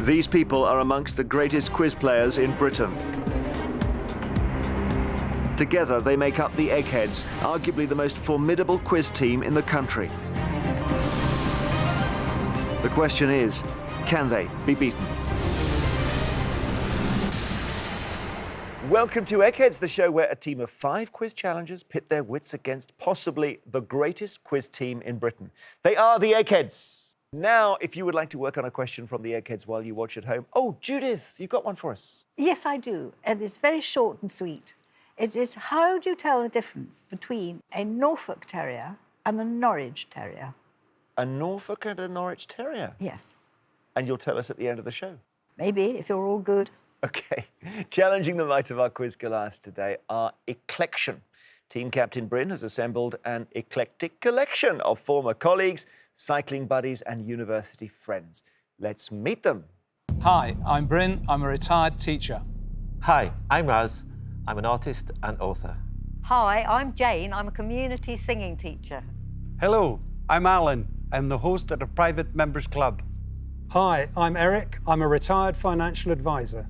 These people are amongst the greatest quiz players in Britain. Together, they make up the Eggheads, arguably the most formidable quiz team in the country. The question is, can they be beaten? Welcome to Eggheads, the show where a team of 5 quiz challengers pit their wits against possibly the greatest quiz team in Britain. They are the Eggheads. Now, if you would like to work on a question from the Eggheads while you watch at home. Oh, Judith, you've got one for us. Yes, I do, and it's very short and sweet. It is, how do you tell the difference between a Norfolk Terrier and a Norwich Terrier? A Norfolk and a Norwich Terrier? Yes. And you'll tell us at the end of the show? Maybe, if you're all good. OK. Challenging the might of our quiz galas today are Eggheads. Team Captain Bryn has assembled an eclectic collection of former colleagues, cycling buddies and university friends. Let's meet them. Hi, I'm Bryn. I'm a retired teacher. Hi, I'm Raz. I'm an artist and author. Hi, I'm Jane. I'm a community singing teacher. Hello, I'm Alan. I'm the host at a private members club. Hi, I'm Eric. I'm a retired financial advisor.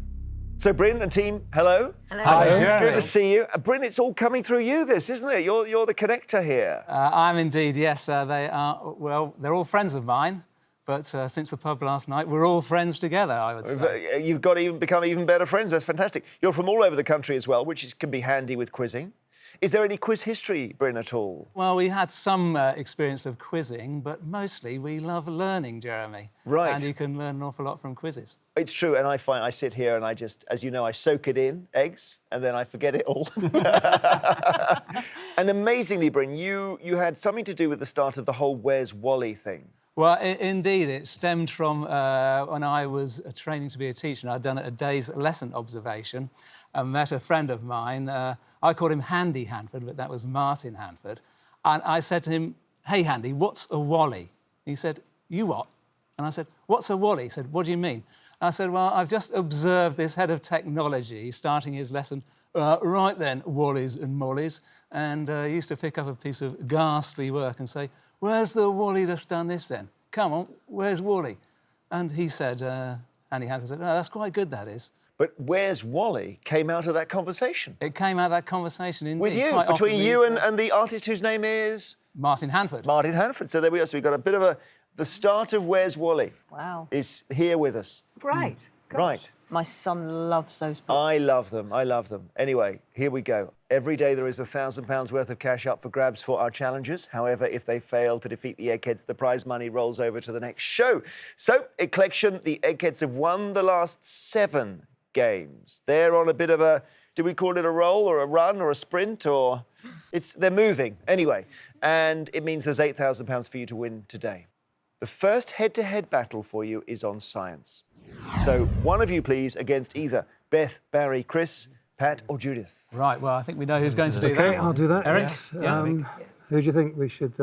So, Bryn and team, hello. Hello. Hi, Jeremy. Good to see you. Bryn, it's all coming through you, this, isn't it? You're the connector here. I'm indeed, yes. They are, well, they're all friends of mine, but since the pub last night, we're all friends together, I would say. You've got to become even better friends. That's fantastic. You're from all over the country as well, can be handy with quizzing. Is there any quiz history, Bryn, at all? Well, we had some experience of quizzing, but mostly we love learning, Jeremy. Right. And you can learn an awful lot from quizzes. It's true, and I find I sit here and I just, as you know, I soak it in, eggs, and then I forget it all. And amazingly, Bryn, you had something to do with the start of the whole Where's Wally thing. Well, indeed, it stemmed from when I was training to be a teacher. And I'd done a day's lesson observation and met a friend of mine. I called him Handy Hanford, but that was Martin Hanford. And I said to him, "Hey, Handy, what's a Wally?" He said, "You what?" And I said, "What's a Wally?" He said, "What do you mean?" And I said, "Well, I've just observed this head of technology starting his lesson. Right then, Wallies and Mollies." And he used to pick up a piece of ghastly work and say, "Where's the Wally that's done this then? Come on, where's Wally?" And he said, Andy Hanford said, "Oh, that's quite good, that is." But Where's Wally came out of that conversation. It came out of that conversation, indeed. With you, quite between often you these- and the artist whose name is? Martin Hanford. Martin Hanford. So there we are. So we've got a bit of the start of Where's Wally. Wow. Is here with us. Right. Gosh. Right. My son loves those books. I love them. I love them. Anyway, here we go. Every day there is £1,000 worth of cash up for grabs for our challengers. However, if they fail to defeat the Eggheads, the prize money rolls over to the next show. So, Eggheads, the Eggheads have won the last 7 games. They're on a bit of a, do we call it a roll or a run or a sprint or... They're moving. Anyway, and it means there's £8,000 for you to win today. The first head-to-head battle for you is on science. So, one of you, please, against either Beth, Barry, Chris, Pat or Judith. Right, well, I think we know who's going to do OK, that. I'll do that. Eric? Yes. Yeah. Who do you think we should,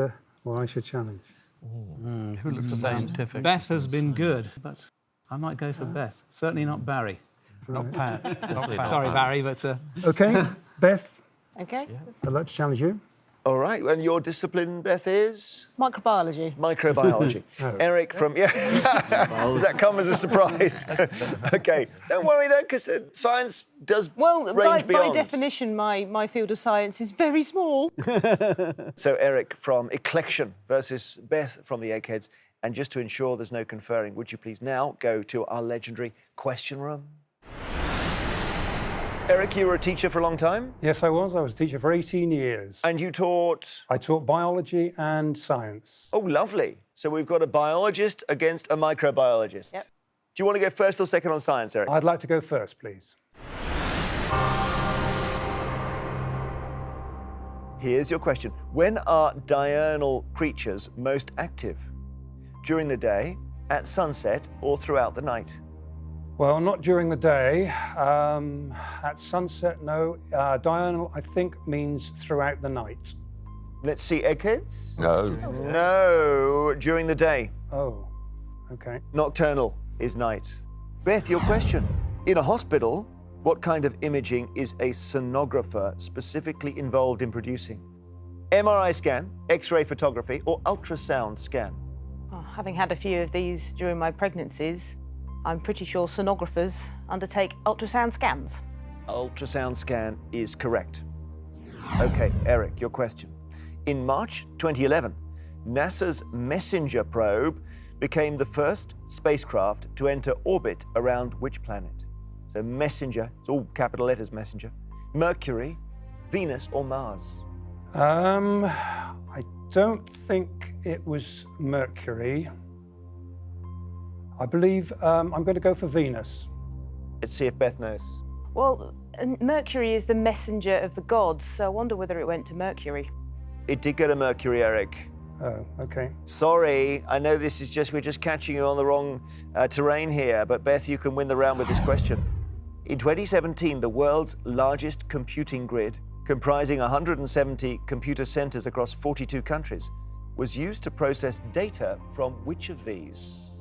well, I should challenge? Who looks scientific? Beth has been good, but I might go for Beth. Certainly not Barry. Not Pat. Not Pat. Sorry, Barry, but... OK, Beth, OK? I'd like to challenge you. All right, and your discipline, Beth, is? Microbiology. Microbiology. Eric from... Yeah. Does that come as a surprise? OK. Don't worry, though, because science does Well, range by beyond. definition, my field of science is very small. So, Eric from Eggheads versus Beth from the Eggheads. And just to ensure there's no conferring, would you please now go to our legendary question room? Eric, you were a teacher for a long time? Yes, I was. I was a teacher for 18 years. And you taught? I taught biology and science. Oh, lovely. So we've got a biologist against a microbiologist. Yep. Do you want to go first or second on science, Eric? I'd like to go first, please. Here's your question. When are diurnal creatures most active? During the day, at sunset, or throughout the night? Well, not during the day. At sunset, no. Diurnal, I think, means throughout the night. Let's see, Eggheads? No. No, during the day. Oh, OK. Nocturnal is night. Beth, your question. In a hospital, what kind of imaging is a sonographer specifically involved in producing? MRI scan, X-ray photography, or ultrasound scan? Oh, having had a few of these during my pregnancies, I'm pretty sure sonographers undertake ultrasound scans. Ultrasound scan is correct. Okay, Eric, your question. In March 2011, NASA's Messenger probe became the first spacecraft to enter orbit around which planet? So Messenger, it's all capital letters, Messenger. Mercury, Venus, or Mars? I don't think it was Mercury. I believe I'm going to go for Venus. Let's see if Beth knows. Well, Mercury is the messenger of the gods, so I wonder whether it went to Mercury. It did go to Mercury, Eric. Oh, okay. Sorry, I know this is we're just catching you on the wrong terrain here, but Beth, you can win the round with this question. In 2017, the world's largest computing grid, comprising 170 computer centers across 42 countries, was used to process data from which of these?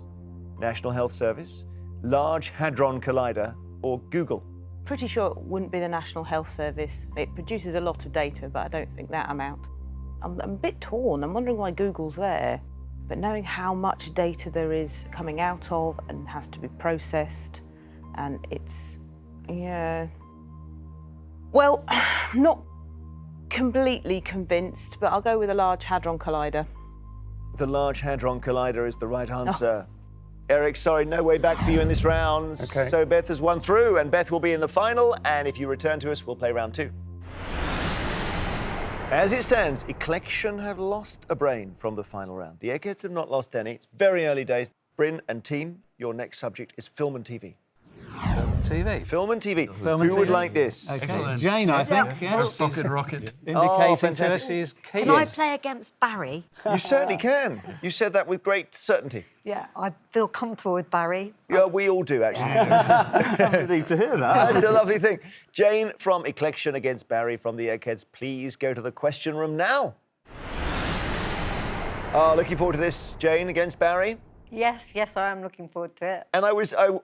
National Health Service, Large Hadron Collider, or Google? Pretty sure it wouldn't be the National Health Service. It produces a lot of data, but I don't think that amount. I'm a bit torn. I'm wondering why Google's there. But knowing how much data there is coming out of and has to be processed, and it's, yeah. Well, not completely convinced, but I'll go with the Large Hadron Collider. The Large Hadron Collider is the right answer. Eric, sorry, no way back for you in this round. Okay. So Beth has won through, and Beth will be in the final, and if you return to us, we'll play round 2. As it stands, Eclection have lost a brain from the final round. The Eggheads have not lost any. It's very early days. Bryn and team, your next subject is film and TV. TV. Film and TV. Film and Who would TV. like this? Okay, Jane, I think. Yes. Rocket, rocket. Indicating to us fantastic. she's keen. Can I play against Barry? You certainly can. You said that with great certainty. Yeah, I feel comfortable with Barry. Yeah, we all do, actually. Everything to hear that. That's a lovely thing. Jane from Eclection against Barry from the Eggheads. Please go to the question room now. Looking forward to this, Jane against Barry. Yes, I am looking forward to it. And I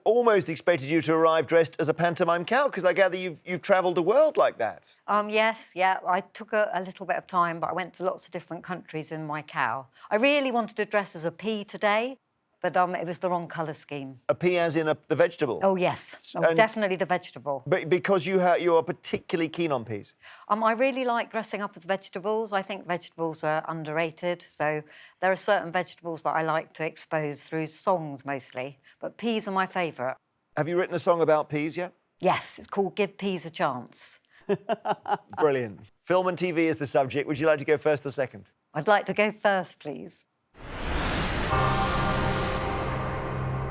almost expected you to arrive dressed as a pantomime cow, because I gather you've travelled the world like that. Yes, I took a little bit of time, but I went to lots of different countries in my cow. I really wanted to dress as a pea today, but it was the wrong colour scheme. A pea as in the vegetable? Oh, yes. And- Definitely the vegetable. But because you are particularly keen on peas. I really like dressing up as vegetables. I think vegetables are underrated. So there are certain vegetables that I like to expose through songs mostly, but peas are my favourite. Have you written a song about peas yet? Yes, it's called Give Peas a Chance. Brilliant. Film and TV is the subject. Would you like to go first or second? I'd like to go first, please.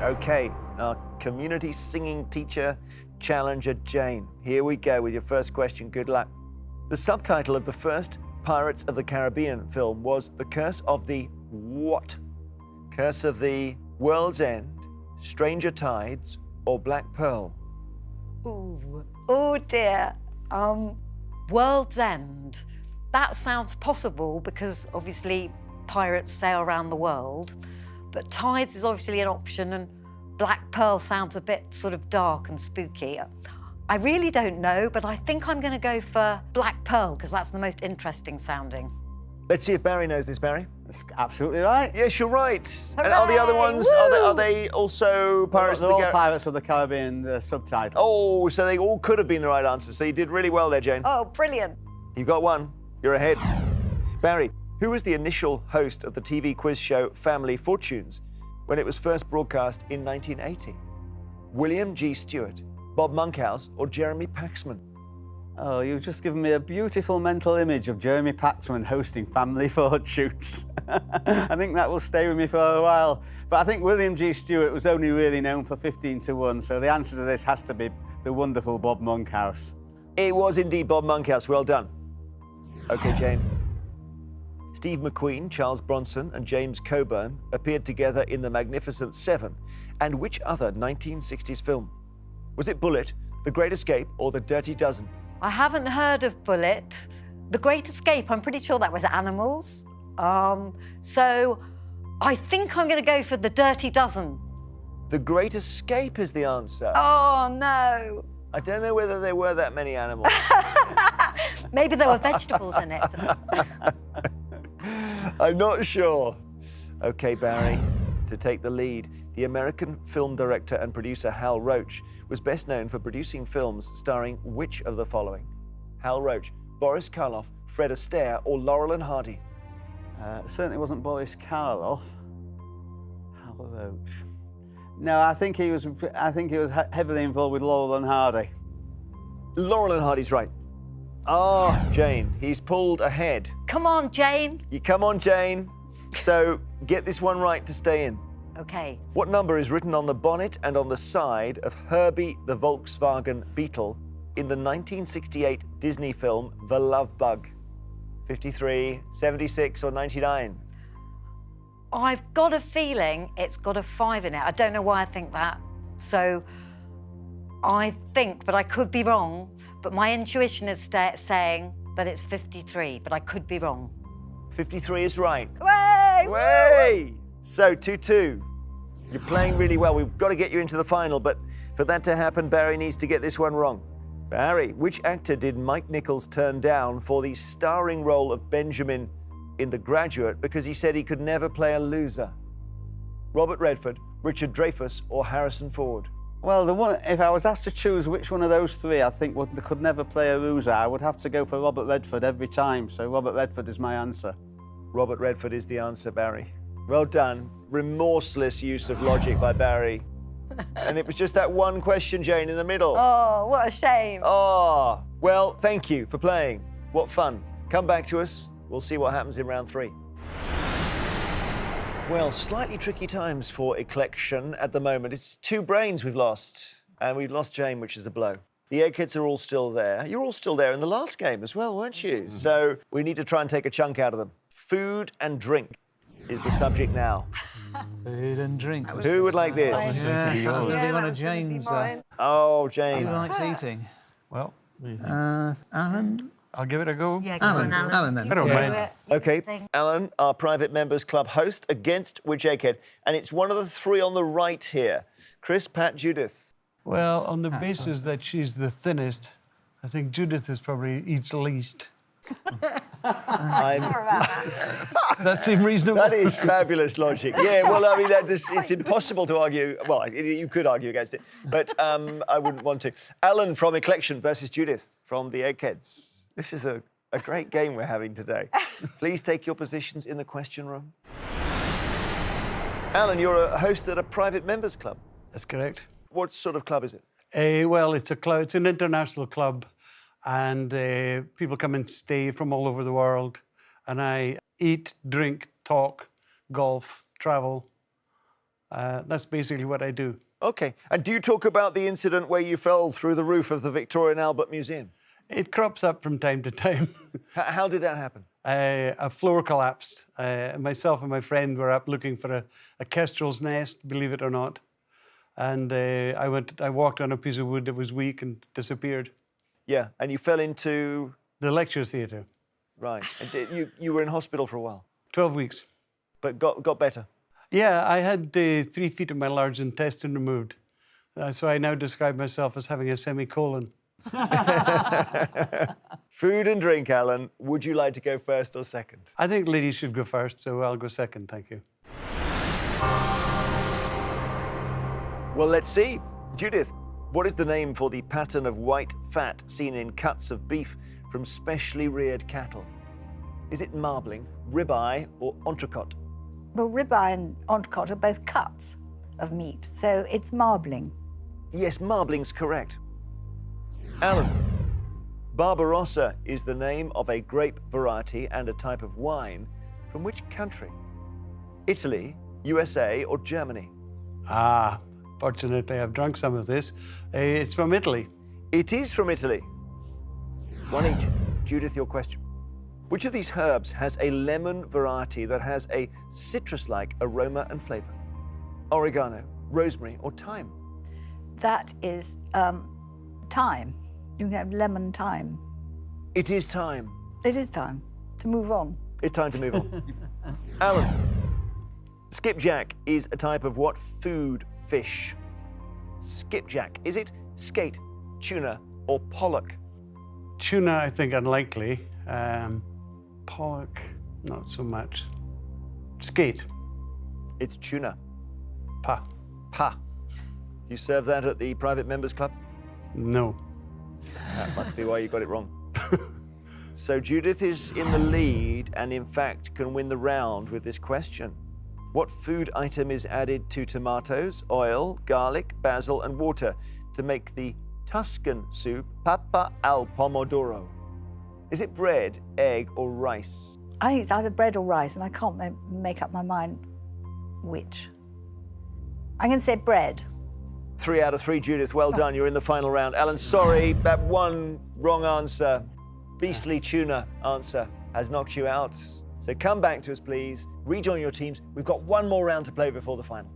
OK, our community singing teacher challenger, Jane. Here we go with your first question. Good luck. The subtitle of the first Pirates of the Caribbean film was The Curse of the what? Curse of the World's End, Stranger Tides, or Black Pearl? Ooh. Oh, dear. World's End. That sounds possible because, obviously, pirates sail around the world. But Tides is obviously an option, and Black Pearl sounds a bit sort of dark and spooky. I really don't know, but I think I'm going to go for Black Pearl because that's the most interesting sounding. Let's see if Barry knows this, Barry. That's absolutely right. Yes, you're right. And are the other Hooray! ones, are they also Pirates They're of all the Caribbean? Pirates of the Caribbean subtitle. Oh, so they all could have been the right answer. So you did really well there, Jane. Oh, brilliant. You got one. You're ahead. Barry, who was the initial host of the TV quiz show Family Fortunes when it was first broadcast in 1980? William G. Stewart, Bob Monkhouse, or Jeremy Paxman? Oh, you've just given me a beautiful mental image of Jeremy Paxman hosting Family Fortunes. I think that will stay with me for a while. But I think William G. Stewart was only really known for 15 to 1, so the answer to this has to be the wonderful Bob Monkhouse. It was indeed Bob Monkhouse. Well done. OK, Jane. Steve McQueen, Charles Bronson, and James Coburn appeared together in The Magnificent Seven. And which other 1960s film? Was it Bullet, The Great Escape, or The Dirty Dozen? I haven't heard of Bullet. The Great Escape, I'm pretty sure that was animals. So I think I'm going to go for The Dirty Dozen. The Great Escape is the answer. Oh, no. I don't know whether there were that many animals. Maybe there were vegetables in it. I'm not sure. OK, Barry, to take the lead. The American film director and producer Hal Roach was best known for producing films starring which of the following? Hal Roach, Boris Karloff, Fred Astaire, or Laurel and Hardy? Certainly wasn't Boris Karloff. Hal Roach. No, I think he was heavily involved with Laurel and Hardy. Laurel and Hardy's right. Ah, Jane, he's pulled ahead. Come on, Jane. You come on, Jane. So get this one right to stay in. Okay. What number is written on the bonnet and on the side of Herbie the Volkswagen Beetle in the 1968 Disney film The Love Bug? 53, 76, or 99? I've got a feeling it's got a 5 in it. I don't know why I think that. So I think, but I could be wrong, but my intuition is saying that it's 53, but I could be wrong. 53 is right. Way! Way! So 2-2. You're playing really well. We've got to get you into the final, but for that to happen, Barry needs to get this one wrong. Barry, which actor did Mike Nichols turn down for the starring role of Benjamin in The Graduate because he said he could never play a loser? Robert Redford, Richard Dreyfuss, or Harrison Ford? Well, if I was asked to choose which one of those three I think could never play a loser, I would have to go for Robert Redford every time. So Robert Redford is my answer. Robert Redford is the answer, Barry. Well done. Remorseless use of logic by Barry. And it was just that one question, Jane, in the middle. Oh, what a shame. Oh, well, thank you for playing. What fun. Come back to us. We'll see what happens in round 3. Well, slightly tricky times for Eclection at the moment. It's 2 brains we've lost. And we've lost Jane, which is a blow. The Eggheads are all still there. You're all still there in the last game as well, weren't you? So we need to try and take a chunk out of them. Food and drink is the subject now. Food and drink. Who would like this? Yeah, so it's going to be one of Jane's. Oh, Jane. Who likes eating? Well, Alan? I'll give it a go. Yeah, go on, Alan. Alan then. I don't mind. Okay, Alan, our Private Members Club host, against which Egghead? And it's one of the 3 on the right here. Chris, Pat, Judith. Well, on the basis that she's the thinnest, I think Judith is probably eats least. That seemed reasonable. That is fabulous logic. Yeah, well, I mean, it's impossible to argue. Well, you could argue against it, but I wouldn't want to. Alan from Eclection versus Judith from the Eggheads. This is a great game we're having today. Please take your positions in the question room. Alan, you're a host at a Private Members Club. That's correct. What sort of club is it? Well, it's a club. It's an international club, and people come and stay from all over the world. And I eat, drink, talk, golf, travel. That's basically what I do. Okay. And do you talk about the incident where you fell through the roof of the Victoria and Albert Museum? It crops up from time to time. How did that happen? A floor collapsed. Myself and my friend were up looking for a kestrel's nest, believe it or not. And I walked on a piece of wood that was weak and disappeared. Yeah, and you fell into... The lecture theatre. Right. And you were in hospital for a while? 12 weeks. But got better? Yeah, I had 3 feet of my large intestine removed. So I now describe myself as having a semicolon. Food and drink, Alan. Would you like to go first or second? I think ladies should go first, so I'll go second, thank you. Well, let's see. Judith, what is the name for the pattern of white fat seen in cuts of beef from specially reared cattle? Is it marbling, ribeye, or entrecôte? Well, ribeye and entrecôte are both cuts of meat, so it's marbling. Yes, marbling's correct. Alan, Barbarossa is the name of a grape variety and a type of wine from which country? Italy, USA, or Germany? Fortunately, I've drunk some of this. It's from Italy. It is from Italy. 1 each. Judith, your question. Which of these herbs has a lemon variety that has a citrus-like aroma and flavor? Oregano, rosemary, or thyme? That is thyme. You can have lemon thyme. It is time. It is time to move on. It's time to move on. Alan, skipjack is a type of what food fish? Skipjack, is it skate, tuna, or pollock? Tuna, I think, unlikely. Pollock, not so much. Skate. It's tuna. Pa. Pa. You serve that at the private members club? No. That must be why you got it wrong. So Judith is in the lead and in fact can win the round with this question. What food item is added to tomatoes, oil, garlic, basil and water to make the Tuscan soup papa al pomodoro? Is it bread, egg or rice? I think it's either bread or rice, and I can't make up my mind which. I'm going to say bread. 3 out of 3, Judith. Well done. You're in the final round. Alan, sorry, that one wrong answer, beastly tuna answer, has knocked you out. So come back to us, please. Rejoin your teams. We've got one more round to play before the final.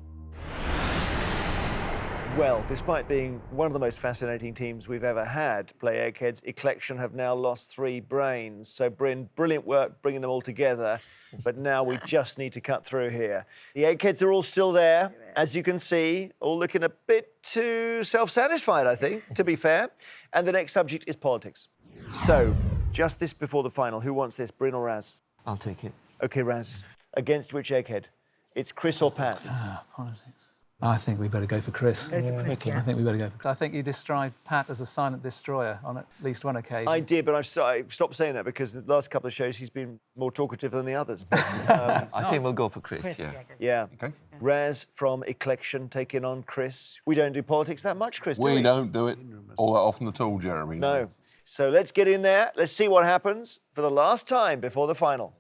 Well, despite being one of the most fascinating teams we've ever had play Eggheads, Eclection have now lost 3 brains. So, Bryn, brilliant work bringing them all together. But now we just need to cut through here. The Eggheads are all still there, as you can see, all looking a bit too self-satisfied, I think, to be fair. And the next subject is politics. So, just this before the final, who wants this, Bryn or Raz? I'll take it. OK, Raz. Against which Egghead? It's Chris or Pat? Politics. I think we better go for Chris. Go for Chris, yeah. I think we better go for Chris. I think you described Pat as a silent destroyer on at least one occasion. I did, but I stopped saying that because the last couple of shows he's been more talkative than the others. I think we'll go for Chris, yeah. Yeah. Okay. Raz from Eclection taking on Chris. We don't do politics that much, Chris, do We don't do it all that often at all, Jeremy. No. So let's get in there. Let's see what happens for the last time before the final.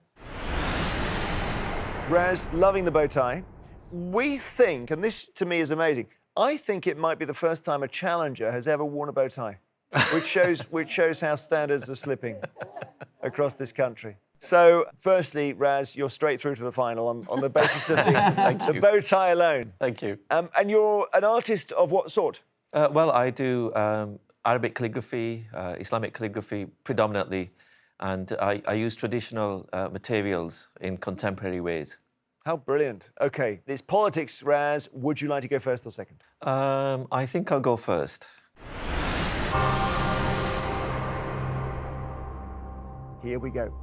Raz, loving the bow tie. We think, and this to me is amazing, I think it might be the first time a challenger has ever worn a bow tie, which shows how standards are slipping across this country. So, firstly, Raz, you're straight through to the final on the basis of the bow tie alone. Thank you. And you're an artist of what sort? Well, I do Arabic calligraphy, Islamic calligraphy predominantly, and I use traditional materials in contemporary ways. How brilliant. OK, it's politics, Raz. Would you like to go first or second? I think I'll go first. Here we go.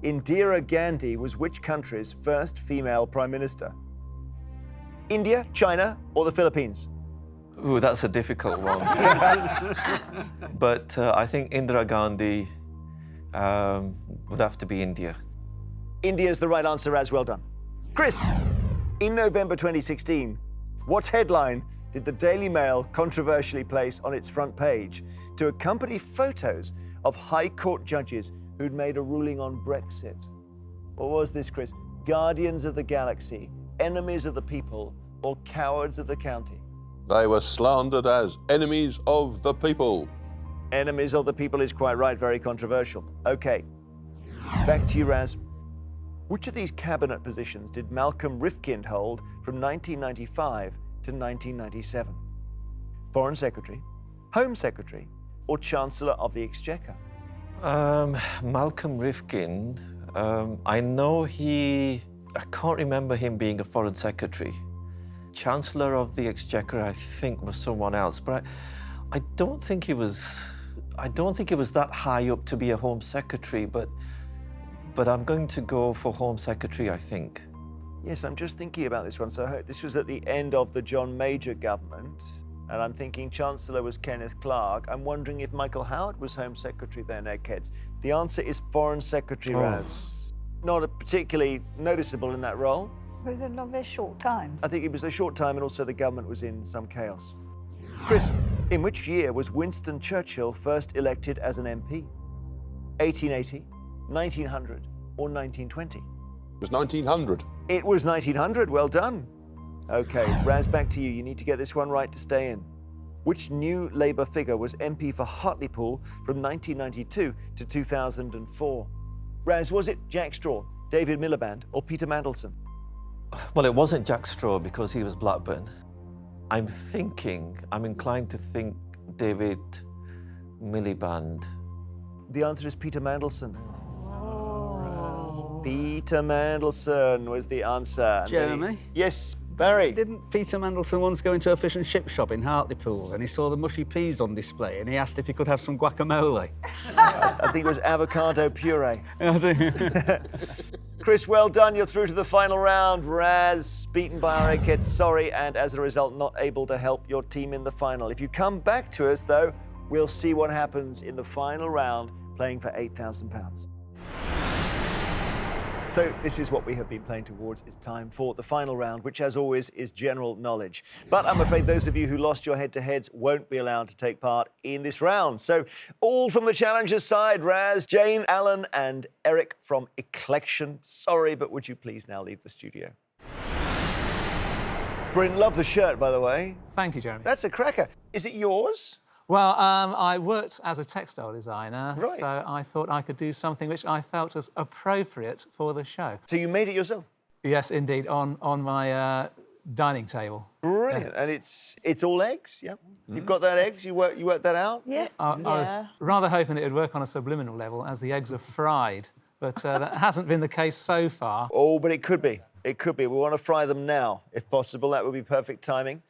Indira Gandhi was which country's first female prime minister? India, China, or the Philippines? Ooh, that's a difficult one. But I think Indira Gandhi would have to be India. India's the right answer, Raz. Well done. Chris, in November 2016, what headline did the Daily Mail controversially place on its front page to accompany photos of High Court judges who'd made a ruling on Brexit? What was this, Chris? Guardians of the Galaxy, enemies of the people, or cowards of the county? They were slandered as enemies of the people. Enemies of the people is quite right, very controversial. OK, back to you, Raz. Which of these cabinet positions did Malcolm Rifkind hold from 1995 to 1997? Foreign Secretary, Home Secretary, or Chancellor of the Exchequer? Malcolm Rifkind, I know I can't remember him being a Foreign Secretary. Chancellor of the Exchequer, I think, was someone else, but I don't think he was that high up to be a Home Secretary, but I'm going to go for Home Secretary, I think. Yes, I'm just thinking about this one. So this was at the end of the John Major government, and I'm thinking Chancellor was Kenneth Clarke. I'm wondering if Michael Howard was Home Secretary then, Eggheads. The answer is Foreign Secretary, Raz. Not particularly noticeable in that role. It was a very short time. I think it was a short time, and also the government was in some chaos. Chris, in which year was Winston Churchill first elected as an MP? 1880, 1900, or 1920? It was 1900. It was 1900. Well done. OK, Raz, back to you. You need to get this one right to stay in. Which new Labour figure was MP for Hartlepool from 1992 to 2004? Raz, was it Jack Straw, David Miliband, or Peter Mandelson? Well, it wasn't Jack Straw because he was Blackburn. I'm inclined to think David Miliband. The answer is Peter Mandelson. Peter Mandelson was the answer. Jeremy? Yes, Barry? Didn't Peter Mandelson once go into a fish and chip shop in Hartlepool and he saw the mushy peas on display and he asked if he could have some guacamole? I think it was avocado puree. Chris, well done. You're through to the final round. Raz, beaten by our Eggheads, sorry, and as a result, not able to help your team in the final. If you come back to us, though, we'll see what happens in the final round, playing for £8,000. So this is what we have been playing towards. It's time for the final round, which as always is general knowledge. But I'm afraid those of you who lost your head-to-heads won't be allowed to take part in this round. So all from the challengers' side, Raz, Jane, Alan and Eric from Eggheads. Sorry, but would you please now leave the studio? Bryn, love the shirt, by the way. Thank you, Jeremy. That's a cracker. Is it yours? Well, I worked as a textile designer, Right. so I thought I could do something which I felt was appropriate for the show. So you made it yourself? Yes, indeed, on my dining table. Brilliant. And it's all eggs, yeah? You've got that eggs? You worked that out? Yes. I was rather hoping it would work on a subliminal level as the eggs are fried, but that hasn't been the case so far. Oh, but it could be. It could be. We want to fry them now, if possible. That would be perfect timing.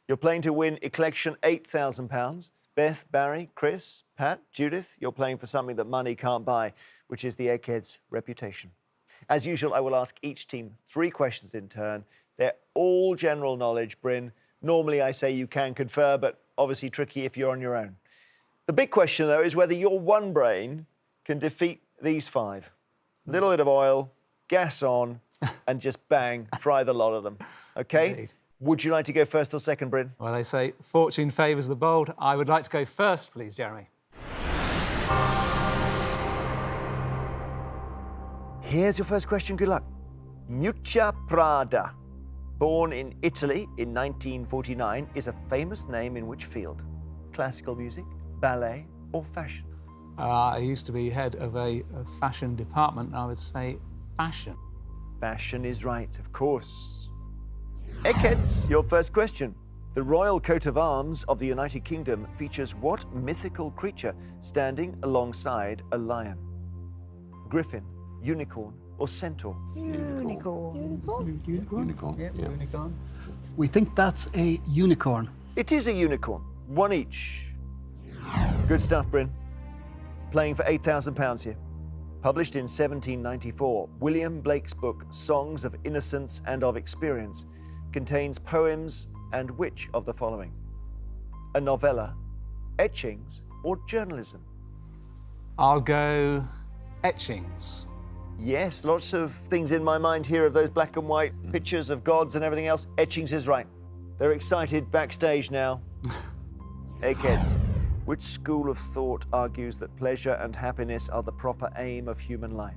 You're playing to win Eggheads £8,000. Beth, Barry, Chris, Pat, Judith, you're playing for something that money can't buy, which is the Eggheads' reputation. As usual, I will ask each team 3 questions in turn. They're all general knowledge, Bryn. Normally I say you can confer, but obviously tricky if you're on your own. The big question, though, is whether your one brain can defeat these 5. A little bit of oil, gas on, and just bang, fry the lot of them. OK? Indeed. Would you like to go first or second, Bryn? Well, they say fortune favours the bold. I would like to go first, please, Jeremy. Here's your first question. Good luck. Miuccia Prada, born in Italy in 1949, is a famous name in which field? Classical music, ballet, or fashion? I used to be head of a fashion department, and I would say fashion. Fashion is right, of course. Eggheads, your first question. The royal coat of arms of the United Kingdom features what mythical creature standing alongside a lion? Griffin, unicorn, or centaur? Unicorn. Unicorn. Yeah, unicorn. We think that's a unicorn. It is a unicorn. 1 each. Good stuff, Bryn. Playing for £8,000 here. Published in 1794, William Blake's book, Songs of Innocence and of Experience, contains poems and which of the following? A novella, etchings, or journalism? I'll go etchings. Yes, lots of things in my mind here of those black and white pictures of gods and everything else. Etchings is right. They're excited backstage now. Eggheads, which school of thought argues that pleasure and happiness are the proper aim of human life?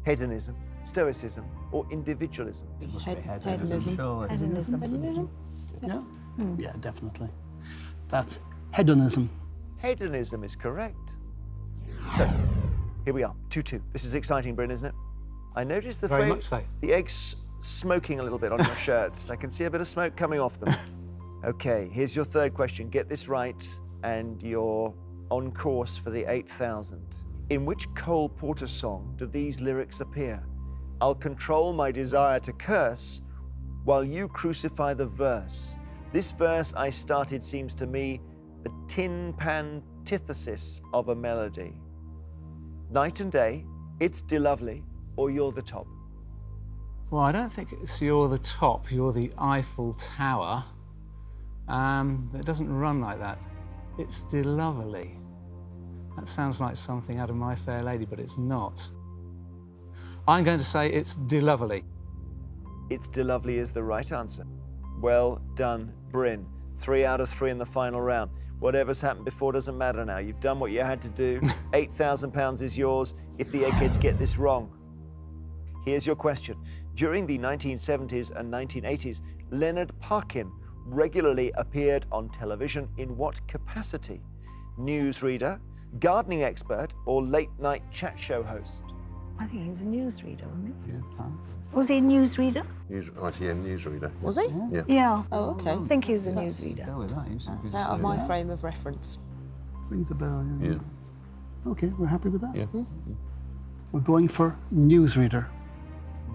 Hedonism, stoicism, or individualism? Hedonism. Hedonism. Yeah? Yeah, definitely. That's hedonism. Hedonism is correct. So, here we are, 2-2. This is exciting, Bryn, isn't it? I noticed the Very much so. the eggs smoking a little bit on your shirts. I can see a bit of smoke coming off them. Okay, here's your third question. Get this right, and you're on course for the 8,000. In which Cole Porter song do these lyrics appear? I'll control my desire to curse while you crucify the verse. This verse I started seems to me the tin pan antithesis of a melody. Night and day, it's de-lovely, or you're the top. Well, I don't think it's you're the top, you're the Eiffel Tower. It doesn't run like that. It's de-lovely. That sounds like something out of My Fair Lady, but it's not. I'm going to say it's de-lovely. It's de-lovely is the right answer. Well done, Bryn. 3 out of 3 in the final round. Whatever's happened before doesn't matter now. You've done what you had to do. £8,000 is yours if the Eggheads get this wrong. Here's your question. During the 1970s and 1980s, Leonard Parkin regularly appeared on television in what capacity? Newsreader, gardening expert, or late-night chat show host? I think he was a newsreader, wasn't he? Yeah. Was he a newsreader? ITN newsreader. Was he? Yeah. Yeah. Oh, okay. I think he was a newsreader. Go with that. It's out of my frame of reference. Rings a bell. Yeah. Okay, we're happy with that. Yeah. We're going for newsreader.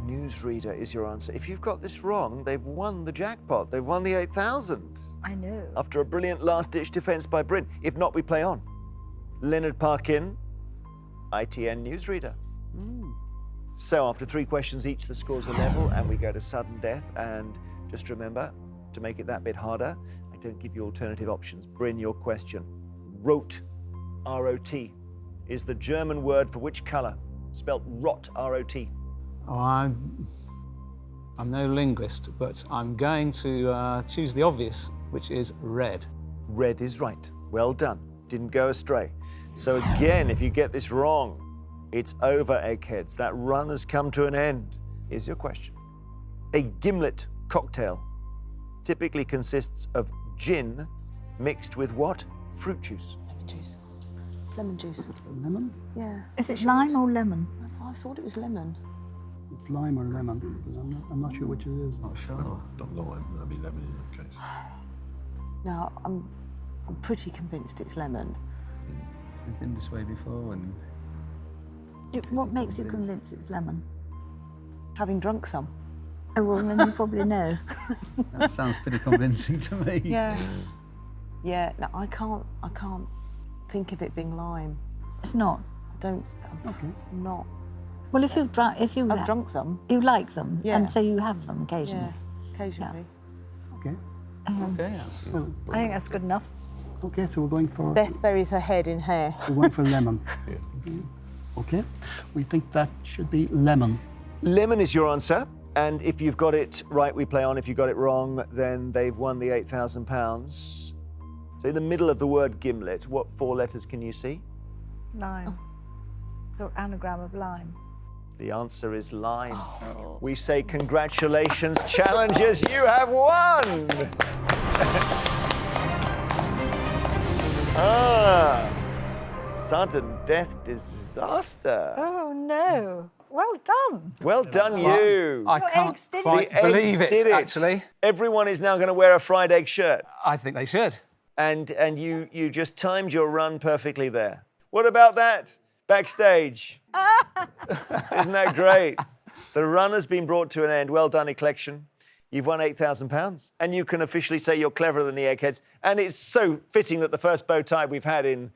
Newsreader is your answer. If you've got this wrong, they've won the jackpot. They've won the 8,000. I know. After a brilliant last-ditch defence by Bryn. If not, we play on. Leonard Parkin, ITN newsreader. So after 3 questions each, the scores are level and we go to sudden death. And just remember, to make it that bit harder, I don't give you alternative options. Bryn, your question. Rot, R-O-T, is the German word for which colour? Spelt rot, R-O-T. Oh, I'm no linguist, but I'm going to choose the obvious, which is red. Red is right. Well done. Didn't go astray. So again, if you get this wrong, it's over, Eggheads. That run has come to an end. Here's your question. A gimlet cocktail typically consists of gin mixed with what? Fruit juice. Lemon juice. It's lemon juice. Lemon? Yeah. Is it lime or lemon? I thought it was lemon. It's lime or lemon, but I'm not sure which it is. Not sure. Not lime, that'd be lemon in that case. No, I'm pretty convinced it's lemon. We've been this way before, and What makes you convinced it's lemon? Having drunk some. Oh, well, then you probably know. that sounds pretty convincing to me. Yeah. Yeah. No, I can't think of it being lime. It's not. I don't. I'm not. Well, if you've drunk, I've drunk some. you like them, Yeah. and so you have them occasionally. Yeah. Occasionally. Okay. Okay. I think that's good enough. Okay, so we're going for Beth buries her head in hair. we're going for lemon. Okay. We think that should be lemon. Lemon is your answer. And if you've got it right, we play on. If you got it wrong, then they've won the £8,000. So in the middle of the word gimlet, what 4 letters can you see? Lime. It's an anagram of lime. The answer is lime. We say congratulations, challengers, you have won! Sudden death disaster. Oh, no. Well done. Well done, you. I Your can't eggs did quite The eggs believe it, did actually. Everyone is now going to wear a fried egg shirt. I think they should. And you just timed your run perfectly there. What about that? Backstage. Isn't that great? The run has been brought to an end. Well done, Eclection. You've won £8,000. And you can officially say you're cleverer than the Eggheads. And it's so fitting that the first bow tie we've had in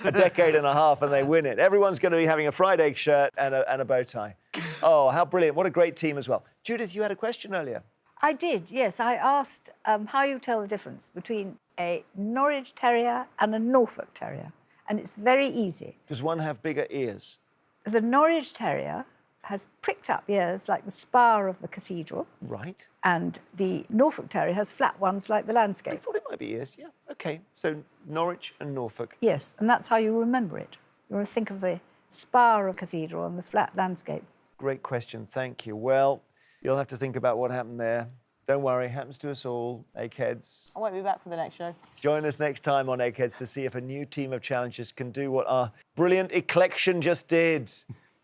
a decade and a half and they win it. Everyone's going to be having a fried egg shirt and a bow tie. Oh, how brilliant. What a great team as well. Judith, you had a question earlier. I did, yes. I asked how you tell the difference between a Norwich Terrier and a Norfolk Terrier. And it's very easy. Does one have bigger ears? The Norwich Terrier has pricked up ears like the spire of the cathedral. Right. And the Norfolk Terrier has flat ones like the landscape. I thought it might be ears, yeah. OK, so Norwich and Norfolk. Yes, and that's how you remember it. You want to think of the spire of the cathedral and the flat landscape. Great question, thank you. Well, you'll have to think about what happened there. Don't worry, happens to us all, Eggheads. I won't be back for the next show. Join us next time on Eggheads to see if a new team of challengers can do what our brilliant Eclection just did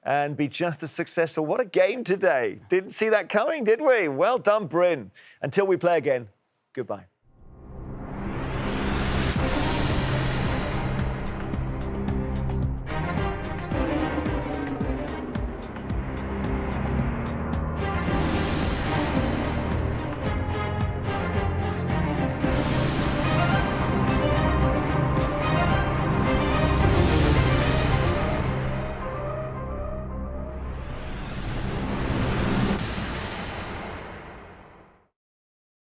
and be just as successful. What a game today. Didn't see that coming, did we? Well done, Bryn. Until we play again, goodbye.